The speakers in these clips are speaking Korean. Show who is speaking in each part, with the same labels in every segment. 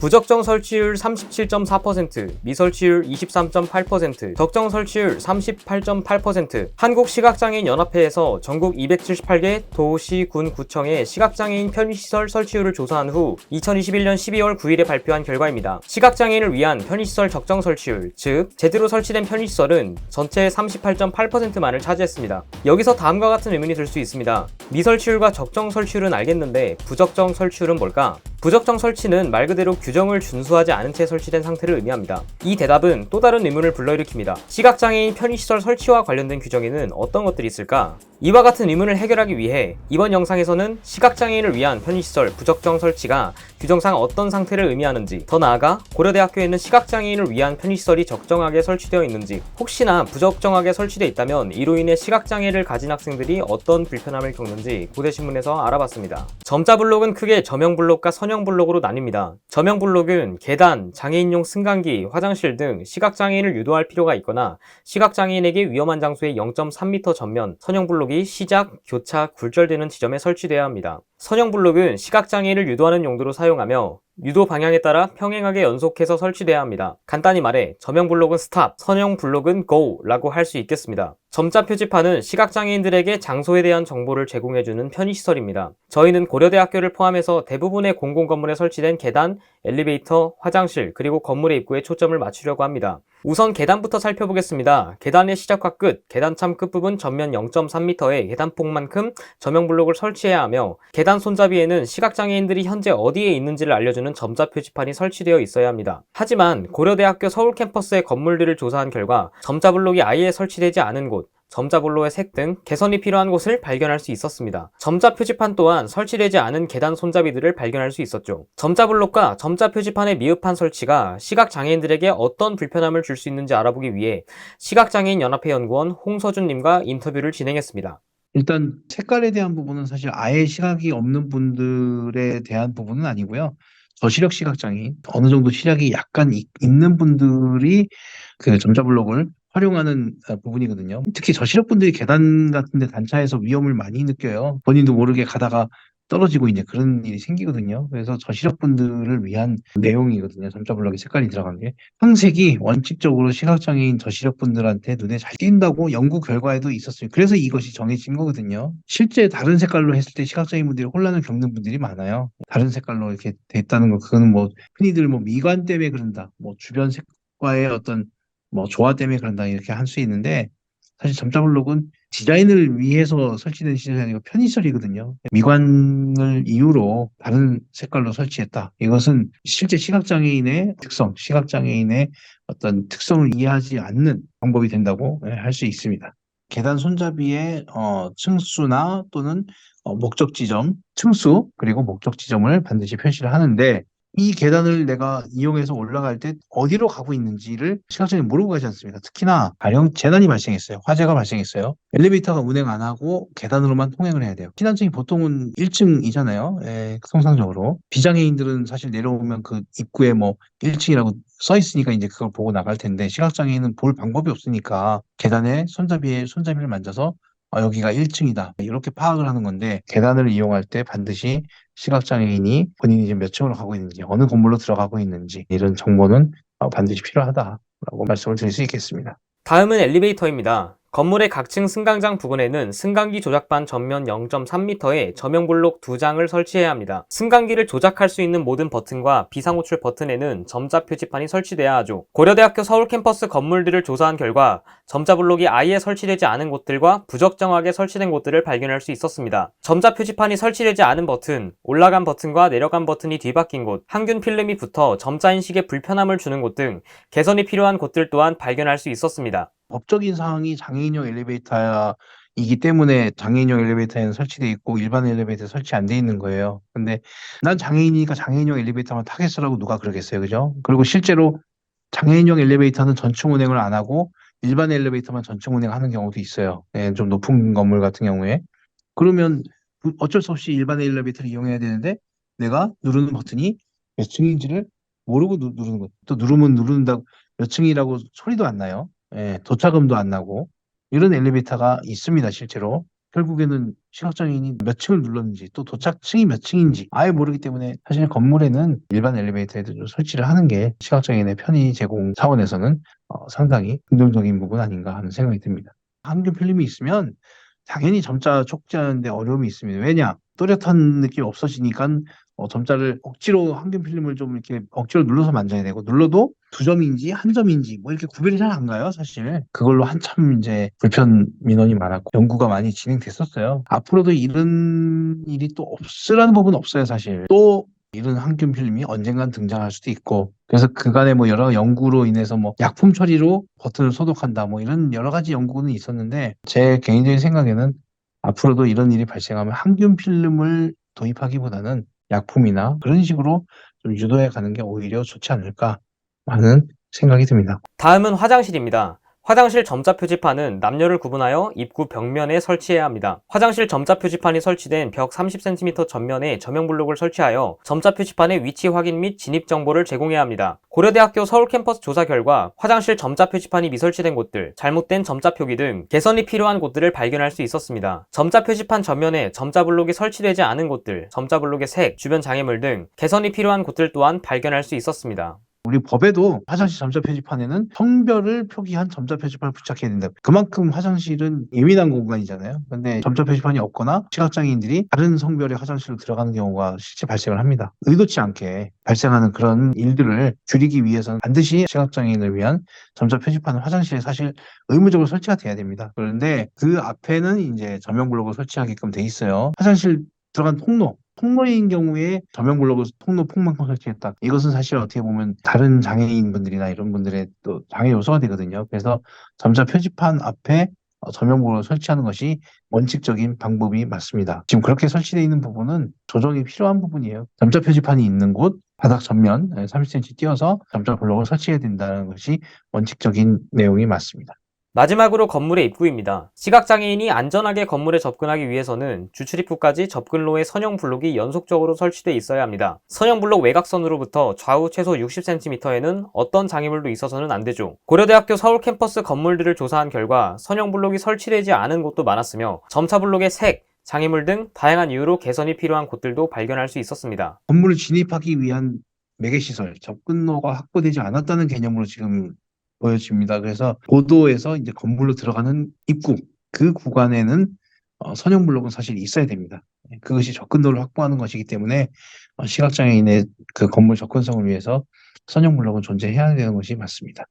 Speaker 1: 부적정 설치율 37.4%, 미설치율 23.8%, 적정 설치율 38.8%. 한국시각장애인연합회에서 전국 278개 도시, 군, 구청의 시각장애인 편의시설 설치율을 조사한 후 2021년 12월 9일에 발표한 결과입니다. 시각장애인을 위한 편의시설 적정 설치율, 즉 제대로 설치된 편의시설은 전체의 38.8%만을 차지했습니다. 여기서 다음과 같은 의문이 들 수 있습니다. 미설치율과 적정 설치율은 알겠는데 부적정 설치율은 뭘까? 부적정 설치는 말 그대로 규정을 준수하지 않은 채 설치된 상태를 의미합니다. 이 대답은 또 다른 의문을 불러일으킵니다. 시각장애인 편의시설 설치와 관련된 규정에는 어떤 것들이 있을까? 이와 같은 의문을 해결하기 위해 이번 영상에서는 시각장애인을 위한 편의시설 부적정 설치가 규정상 어떤 상태를 의미하는지, 더 나아가 고려대학교에는 시각장애인을 위한 편의시설이 적정하게 설치되어 있는지, 혹시나 부적정하게 설치되어 있다면 이로 인해 시각장애를 가진 학생들이 어떤 불편함을 겪는지 고대신문에서 알아봤습니다. 점자 블록은 크게 저명 블록과 선형 블록으로 나뉩니다. 저명 블록은 계단, 장애인용 승강기, 화장실 등 시각장애인을 유도할 필요가 있거나 시각장애인에게 위험한 장소의 0.3m 전면, 선형 블록이 시작, 교차, 굴절되는 지점에 설치되어야 합니다. 선형 블록은 시각장애인을 유도하는 용도로 사용하며 유도 방향에 따라 평행하게 연속해서 설치돼야 합니다. 간단히 말해 저명 블록은 스탑, 선형 블록은 고 라고 할 수 있겠습니다. 점자 표지판은 시각장애인들에게 장소에 대한 정보를 제공해주는 편의시설입니다. 저희는 고려대학교를 포함해서 대부분의 공공건물에 설치된 계단, 엘리베이터, 화장실, 그리고 건물의 입구에 초점을 맞추려고 합니다. 우선 계단부터 살펴보겠습니다. 계단의 시작과 끝, 계단참 끝부분 전면 0.3m의 계단폭만큼 저명 블록을 설치해야 하며 계단 손잡이에는 시각장애인들이 현재 어디에 있는지를 알려주는 점자 표지판이 설치되어 있어야 합니다. 하지만 고려대학교 서울 캠퍼스의 건물들을 조사한 결과 점자 블록이 아예 설치되지 않은 곳, 점자 블록의 색 등 개선이 필요한 곳을 발견할 수 있었습니다. 점자 표지판 또한 설치되지 않은 계단 손잡이들을 발견할 수 있었죠. 점자 블록과 점자 표지판의 미흡한 설치가 시각장애인들에게 어떤 불편함을 줄 수 있는지 알아보기 위해 시각장애인연합회 연구원 홍서준님과 인터뷰를 진행했습니다.
Speaker 2: 일단 색깔에 대한 부분은 사실 아예 시각이 없는 분들에 대한 부분은 아니고요. 저시력 시각장애인, 어느 정도 시력이 약간 있는 분들이 그 점자 블록을 활용하는 부분이거든요. 특히 저시력 분들이 계단 같은 데 단차에서 위험을 많이 느껴요. 본인도 모르게 가다가 떨어지고 이제 그런 일이 생기거든요. 그래서 저시력 분들을 위한 내용이거든요. 점자 블록에 색깔이 들어간 게. 황색이 원칙적으로 시각장애인 저시력 분들한테 눈에 잘 띈다고 연구 결과에도 있었어요. 그래서 이것이 정해진 거거든요. 실제 다른 색깔로 했을 때 시각장애인 분들이 혼란을 겪는 분들이 많아요. 다른 색깔로 이렇게 됐다는 거, 그거는 뭐 흔히들 뭐 미관 때문에 그런다, 뭐 주변 색과의 어떤 뭐 조화 때문에 그런다 이렇게 할 수 있는데, 사실 점자 블록은 디자인을 위해서 설치된 시설이 아니고 편의시설이거든요. 미관을 이유로 다른 색깔로 설치했다. 이것은 실제 시각장애인의 특성, 시각장애인의 어떤 특성을 이해하지 않는 방법이 된다고 할 수 있습니다. 계단 손잡이의 층수나 또는 목적 지점, 층수 그리고 목적 지점을 반드시 표시를 하는데, 이 계단을 내가 이용해서 올라갈 때 어디로 가고 있는지를 시각장애인 모르고 가지 않습니까? 특히나 가령 재난이 발생했어요. 화재가 발생했어요. 엘리베이터가 운행 안 하고 계단으로만 통행을 해야 돼요. 피난층이 보통은 1층이잖아요. 통상적으로. 비장애인들은 사실 내려오면 그 입구에 뭐 1층이라고 써 있으니까 이제 그걸 보고 나갈 텐데, 시각장애인은 볼 방법이 없으니까 계단에 손잡이를 만져서 여기가 1층이다 이렇게 파악을 하는 건데, 계단을 이용할 때 반드시 시각장애인이 본인이 지금 몇 층으로 가고 있는지, 어느 건물로 들어가고 있는지 이런 정보는 반드시 필요하다라고 말씀을 드릴 수 있겠습니다.
Speaker 1: 다음은 엘리베이터입니다. 건물의 각층 승강장 부근에는 승강기 조작반 전면 0.3m의 저명 블록 2장을 설치해야 합니다. 승강기를 조작할 수 있는 모든 버튼과 비상호출 버튼에는 점자 표지판이 설치돼야 하죠. 고려대학교 서울 캠퍼스 건물들을 조사한 결과 점자 블록이 아예 설치되지 않은 곳들과 부적정하게 설치된 곳들을 발견할 수 있었습니다. 점자 표지판이 설치되지 않은 버튼, 올라간 버튼과 내려간 버튼이 뒤바뀐 곳, 항균 필름이 붙어 점자 인식에 불편함을 주는 곳 등 개선이 필요한 곳들 또한 발견할 수 있었습니다.
Speaker 2: 법적인 사항이 장애인용 엘리베이터이기 때문에 장애인용 엘리베이터에는 설치돼 있고 일반 엘리베이터에 설치 안 돼 있는 거예요. 근데 난 장애인이니까 장애인용 엘리베이터만 타겠어라고 누가 그러겠어요, 그죠? 그리고 실제로 장애인용 엘리베이터는 전층 운행을 안 하고 일반 엘리베이터만 전층 운행하는 경우도 있어요. 좀 높은 건물 같은 경우에. 그러면 어쩔 수 없이 일반 엘리베이터를 이용해야 되는데, 내가 누르는 버튼이 몇 층인지를 모르고 누르는 것. 또 누르면 누른다, 몇 층이라고 소리도 안 나요. 도착음도 안 나고 이런 엘리베이터가 있습니다, 실제로. 결국에는 시각장애인이 몇 층을 눌렀는지 또 도착층이 몇 층인지 아예 모르기 때문에 사실 건물에는 일반 엘리베이터에도 좀 설치를 하는 게 시각장애인의 편의 제공 차원에서는 상당히 긍정적인 부분 아닌가 하는 생각이 듭니다. 항균 필름이 있으면 당연히 점자 촉지하는데 어려움이 있습니다. 왜냐? 또렷한 느낌이 없어지니까 점자를 억지로 항균 필름을 좀 이렇게 억지로 눌러서 만져야 되고 눌러도 두 점인지 한 점인지 뭐 이렇게 구별이 잘 안 가요, 사실. 그걸로 한참 이제 불편 민원이 많았고 연구가 많이 진행됐었어요. 앞으로도 이런 일이 또 없으라는 법은 없어요, 사실. 또 이런 항균 필름이 언젠간 등장할 수도 있고 그래서 그간에 뭐 여러 연구로 인해서 뭐 약품 처리로 버튼을 소독한다 뭐 이런 여러 가지 연구는 있었는데 제 개인적인 생각에는 앞으로도 이런 일이 발생하면 항균 필름을 도입하기보다는 약품이나 그런 식으로 좀 유도해 가는 게 오히려 좋지 않을까 하는 생각이 듭니다.
Speaker 1: 다음은 화장실입니다. 화장실 점자 표지판은 남녀를 구분하여 입구 벽면에 설치해야 합니다. 화장실 점자 표지판이 설치된 벽 30cm 전면에 조명 블록을 설치하여 점자 표지판의 위치 확인 및 진입 정보를 제공해야 합니다. 고려대학교 서울 캠퍼스 조사 결과 화장실 점자 표지판이 미설치된 곳들, 잘못된 점자 표기 등 개선이 필요한 곳들을 발견할 수 있었습니다. 점자 표지판 전면에 점자 블록이 설치되지 않은 곳들, 점자 블록의 색, 주변 장애물 등 개선이 필요한 곳들 또한 발견할 수 있었습니다.
Speaker 2: 우리 법에도 화장실 점자 표지판에는 성별을 표기한 점자 표지판을 부착해야 된다. 그만큼 화장실은 예민한 공간이잖아요. 근데 점자 표지판이 없거나 시각장애인들이 다른 성별의 화장실로 들어가는 경우가 실제 발생을 합니다. 의도치 않게 발생하는 그런 일들을 줄이기 위해서는 반드시 시각장애인을 위한 점자 표지판은 화장실에 사실 의무적으로 설치가 돼야 됩니다. 그런데 그 앞에는 이제 조명 블록을 설치하게끔 돼 있어요. 화장실 들어간 통로인 경우에 조명 블록을 통로 폭만큼 설치했다. 이것은 사실 어떻게 보면 다른 장애인분들이나 이런 분들의 또 장애 요소가 되거든요. 그래서 점자 표지판 앞에 조명 블록을 설치하는 것이 원칙적인 방법이 맞습니다. 지금 그렇게 설치되어 있는 부분은 조정이 필요한 부분이에요. 점자 표지판이 있는 곳 바닥 전면 30cm 띄어서 점자 블록을 설치해야 된다는 것이 원칙적인 내용이 맞습니다.
Speaker 1: 마지막으로 건물의 입구입니다. 시각장애인이 안전하게 건물에 접근하기 위해서는 주출입구까지 접근로의 선형 블록이 연속적으로 설치되어 있어야 합니다. 선형 블록 외곽선으로부터 좌우 최소 60cm에는 어떤 장애물도 있어서는 안 되죠. 고려대학교 서울 캠퍼스 건물들을 조사한 결과 선형 블록이 설치되지 않은 곳도 많았으며 점차 블록의 색, 장애물 등 다양한 이유로 개선이 필요한 곳들도 발견할 수 있었습니다.
Speaker 2: 건물을 진입하기 위한 매개시설, 접근로가 확보되지 않았다는 개념으로 지금 보여집니다. 그래서 고도에서 이제 건물로 들어가는 입구, 그 구간에는 선형 블록은 사실 있어야 됩니다. 그것이 접근도를 확보하는 것이기 때문에 시각장애인의 그 건물 접근성을 위해서 선형 블록은 존재해야 되는 것이 맞습니다.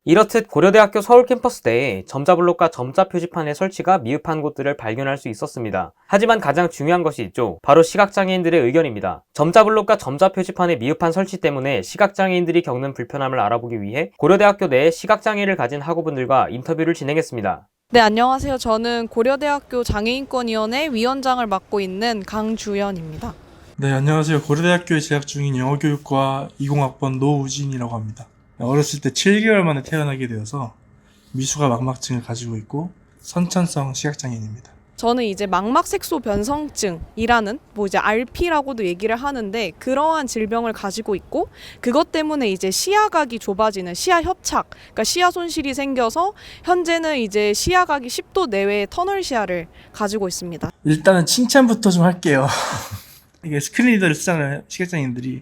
Speaker 1: 이렇듯 고려대학교 서울 캠퍼스 내에 점자 블록과 점자 표지판의 설치가 미흡한 곳들을 발견할 수 있었습니다. 하지만 가장 중요한 것이 있죠. 바로 시각장애인들의 의견입니다. 점자 블록과 점자 표지판의 미흡한 설치 때문에 시각장애인들이 겪는 불편함을 알아보기 위해 고려대학교 내에 시각장애를 가진 학우분들과 인터뷰를 진행했습니다.
Speaker 3: 네, 안녕하세요. 저는 고려대학교 장애인권위원회 위원장을 맡고 있는 강주연입니다.
Speaker 4: 네, 안녕하세요. 고려대학교에 재학 중인 영어교육과 20학번 노우진이라고 합니다. 어렸을 때 7개월 만에 태어나게 되어서 미수가 망막증을 가지고 있고 선천성 시각장애인입니다.
Speaker 3: 저는 이제 망막색소 변성증이라는 이제 RP라고도 얘기를 하는데 그러한 질병을 가지고 있고 그것 때문에 이제 시야각이 좁아지는 시야 협착, 그러니까 시야 손실이 생겨서 현재는 이제 시야각이 10도 내외의 터널 시야를 가지고 있습니다.
Speaker 4: 일단은 칭찬부터 좀 할게요. 이게 스크린 리더를 쓰잖아요, 시각장애인들이.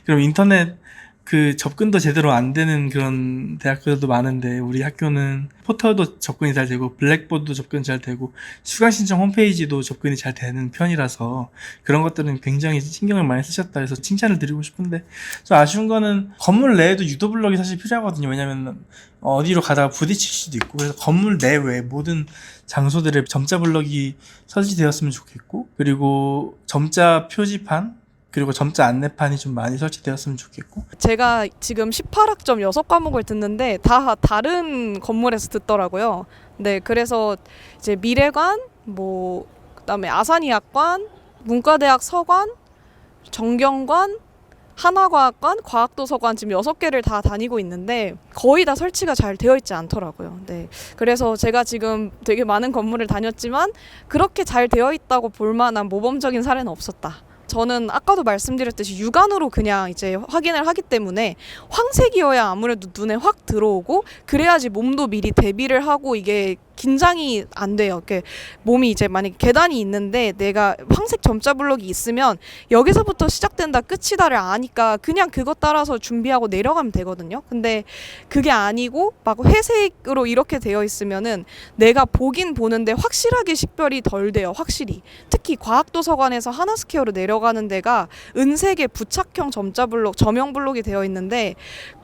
Speaker 4: 그럼 인터넷 그 접근도 제대로 안 되는 그런 대학교들도 많은데 우리 학교는 포털도 접근이 잘 되고 블랙보드도 접근이 잘 되고 수강신청 홈페이지도 접근이 잘 되는 편이라서 그런 것들은 굉장히 신경을 많이 쓰셨다 해서 칭찬을 드리고 싶은데 좀 아쉬운 거는 건물 내에도 유도 블록이 사실 필요하거든요. 왜냐면 어디로 가다가 부딪힐 수도 있고 그래서 건물 내외 모든 장소들에 점자 블록이 설치되었으면 좋겠고 그리고 점자 표지판 그리고 점자 안내판이 좀 많이 설치되었으면 좋겠고
Speaker 3: 제가 지금 18학점 6과목을 듣는데 다 다른 건물에서 듣더라고요. 네, 그래서 이제 미래관, 그다음에 아산이학관, 문과대학 서관, 정경관, 한화과학관, 과학도서관 지금 6개를 다 다니고 있는데 거의 다 설치가 잘 되어 있지 않더라고요. 네, 그래서 제가 지금 되게 많은 건물을 다녔지만 그렇게 잘 되어 있다고 볼 만한 모범적인 사례는 없었다. 저는 아까도 말씀드렸듯이 육안으로 그냥 이제 확인을 하기 때문에 황색이어야 아무래도 눈에 확 들어오고 그래야지 몸도 미리 대비를 하고 이게 긴장이 안 돼요. 이렇게 몸이 이제 만약에 계단이 있는데 내가 황색 점자 블록이 있으면 여기서부터 시작된다 끝이다를 아니까 그냥 그것 따라서 준비하고 내려가면 되거든요. 근데 그게 아니고 막 회색으로 이렇게 되어 있으면은 내가 보긴 보는데 확실하게 식별이 덜 돼요. 확실히. 특히 과학도서관에서 하나스퀘어로 내려가는 데가 은색의 부착형 점자 블록, 점형 블록이 되어 있는데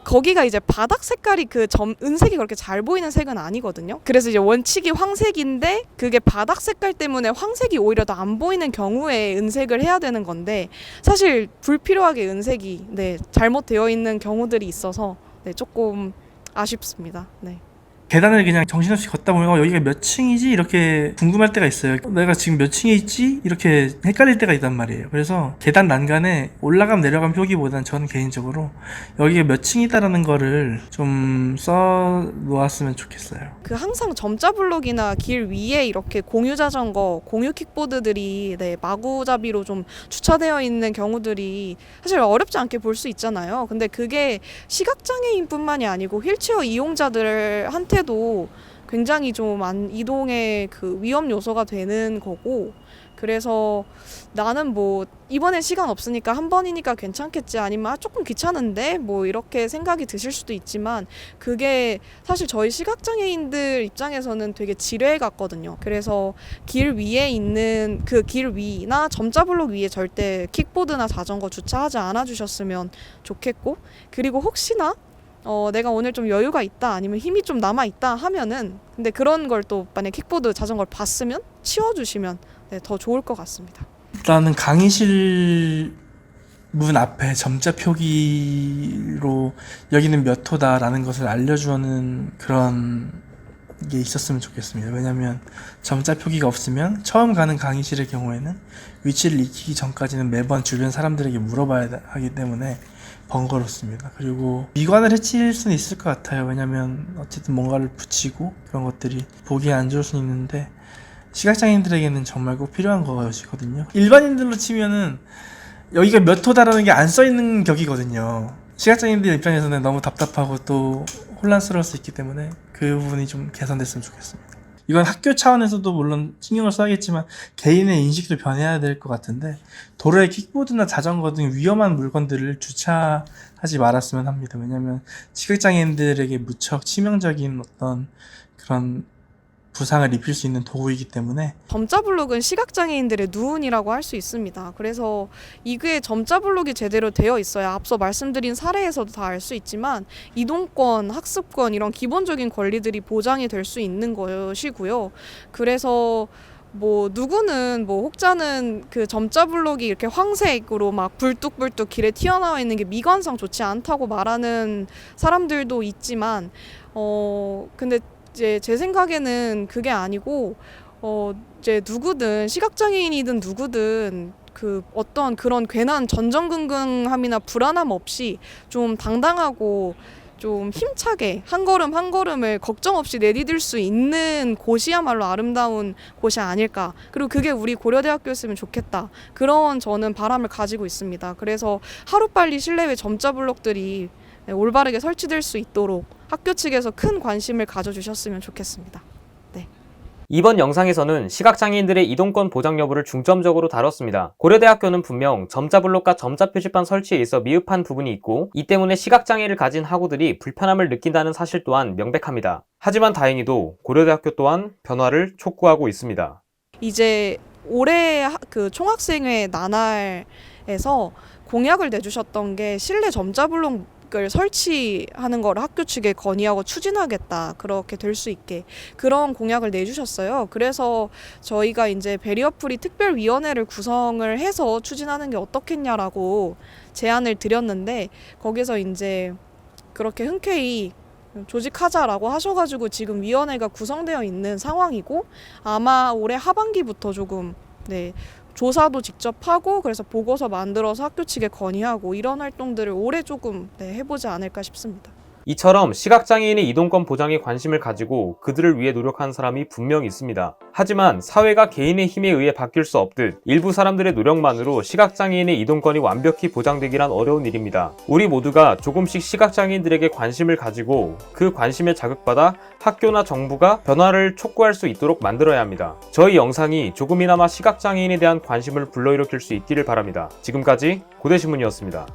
Speaker 3: 거기가 이제 바닥 색깔이 그 은색이 그렇게 잘 보이는 색은 아니거든요. 그래서 이제 원칙이 황색인데 그게 바닥 색깔 때문에 황색이 오히려 더 안 보이는 경우에 은색을 해야 되는 건데 사실 불필요하게 은색이 잘못되어 있는 경우들이 있어서 조금 아쉽습니다. 네.
Speaker 4: 계단을 그냥 정신없이 걷다 보면 여기가 몇 층이지? 이렇게 궁금할 때가 있어요. 내가 지금 몇 층에 있지? 이렇게 헷갈릴 때가 있단 말이에요. 그래서 계단 난간에 올라감 내려감 표기보다는 저는 개인적으로 여기가 몇 층이다라는 거를 좀 써 놓았으면 좋겠어요.
Speaker 3: 그 항상 점자 블록이나 길 위에 이렇게 공유 자전거, 공유 킥보드들이 마구잡이로 좀 주차되어 있는 경우들이 사실 어렵지 않게 볼 수 있잖아요. 근데 그게 시각장애인뿐만이 아니고 휠체어 이용자들한테도 굉장히 좀 이동의 그 위험 요소가 되는 거고, 그래서 나는 뭐 이번엔 시간 없으니까 한 번이니까 괜찮겠지, 아니면 조금 귀찮은데 뭐 이렇게 생각이 드실 수도 있지만 그게 사실 저희 시각장애인들 입장에서는 되게 지뢰 같거든요. 그래서 길 위에 있는 그 길 위나 점자 블록 위에 절대 킥보드나 자전거 주차하지 않아 주셨으면 좋겠고, 그리고 혹시나 내가 오늘 좀 여유가 있다, 아니면 힘이 좀 남아 있다 하면은, 근데 그런 걸 또 만약 킥보드 자전거를 봤으면 치워주시면 더 좋을 것 같습니다.
Speaker 4: 일단은 강의실 문 앞에 점자 표기로 여기는 몇 호다라는 것을 알려주는 그런 게 있었으면 좋겠습니다. 왜냐하면 점자 표기가 없으면 처음 가는 강의실의 경우에는 위치를 익히기 전까지는 매번 주변 사람들에게 물어봐야 하기 때문에 번거롭습니다. 그리고 미관을 해칠 수는 있을 것 같아요. 왜냐면 어쨌든 뭔가를 붙이고 그런 것들이 보기에 안 좋을 수는 있는데 시각장애인들에게는 정말 꼭 필요한 것이거든요. 일반인들로 치면은 여기가 몇 호다라는 게 안 써있는 격이거든요. 시각장애인들 입장에서는 너무 답답하고 또 혼란스러울 수 있기 때문에 그 부분이 좀 개선됐으면 좋겠습니다. 이건 학교 차원에서도 물론 신경을 써야겠지만 개인의 인식도 변해야 될 것 같은데, 도로에 킥보드나 자전거 등 위험한 물건들을 주차하지 말았으면 합니다. 왜냐하면 시각장애인들에게 무척 치명적인 어떤 그런 부상을 입힐 수 있는 도구이기 때문에.
Speaker 3: 점자 블록은 시각장애인들의 누운이라고 할 수 있습니다. 그래서 이게 점자 블록이 제대로 되어 있어야 앞서 말씀드린 사례에서도 다 알 수 있지만 이동권, 학습권 이런 기본적인 권리들이 보장이 될 수 있는 것이고요. 그래서 뭐 누구는 뭐 혹자는 그 점자 블록이 이렇게 황색으로 막 불뚝불뚝 길에 튀어나와 있는 게 미관상 좋지 않다고 말하는 사람들도 있지만 근데 이제 제 생각에는 그게 아니고 이제 누구든 시각장애인이든 누구든 그 어떤 그런 괜한 전전긍긍함이나 불안함 없이 좀 당당하고 좀 힘차게 한 걸음 한 걸음을 걱정 없이 내디딜 수 있는 곳이야말로 아름다운 곳이 아닐까. 그리고 그게 우리 고려대학교였으면 좋겠다. 그런 저는 바람을 가지고 있습니다. 그래서 하루빨리 실내외 점자 블록들이 올바르게 설치될 수 있도록 학교 측에서 큰 관심을 가져주셨으면 좋겠습니다.
Speaker 1: 이번 영상에서는 시각장애인들의 이동권 보장 여부를 중점적으로 다뤘습니다. 고려대학교는 분명 점자블록과 점자표지판 설치에 있어 미흡한 부분이 있고, 이 때문에 시각장애를 가진 학우들이 불편함을 느낀다는 사실 또한 명백합니다. 하지만 다행히도 고려대학교 또한 변화를 촉구하고 있습니다.
Speaker 3: 이제 올해 그 총학생회 나날에서 공약을 내주셨던 게 실내 점자블록 을 설치하는 걸 학교 측에 건의하고 추진하겠다, 그렇게 될 수 있게 그런 공약을 내주셨어요. 그래서 저희가 이제 베리어프리 특별위원회를 구성을 해서 추진하는 게 어떻겠냐라고 제안을 드렸는데, 거기서 이제 그렇게 흔쾌히 조직하자라고 하셔가지고 지금 위원회가 구성되어 있는 상황이고, 아마 올해 하반기부터 조금 조사도 직접 하고 그래서 보고서 만들어서 학교 측에 건의하고 이런 활동들을 올해 조금 해보지 않을까 싶습니다.
Speaker 1: 이처럼 시각장애인의 이동권 보장에 관심을 가지고 그들을 위해 노력하는 사람이 분명 있습니다. 하지만 사회가 개인의 힘에 의해 바뀔 수 없듯 일부 사람들의 노력만으로 시각장애인의 이동권이 완벽히 보장되기란 어려운 일입니다. 우리 모두가 조금씩 시각장애인들에게 관심을 가지고 그 관심에 자극받아 학교나 정부가 변화를 촉구할 수 있도록 만들어야 합니다. 저희 영상이 조금이나마 시각장애인에 대한 관심을 불러일으킬 수 있기를 바랍니다. 지금까지 고대신문이었습니다.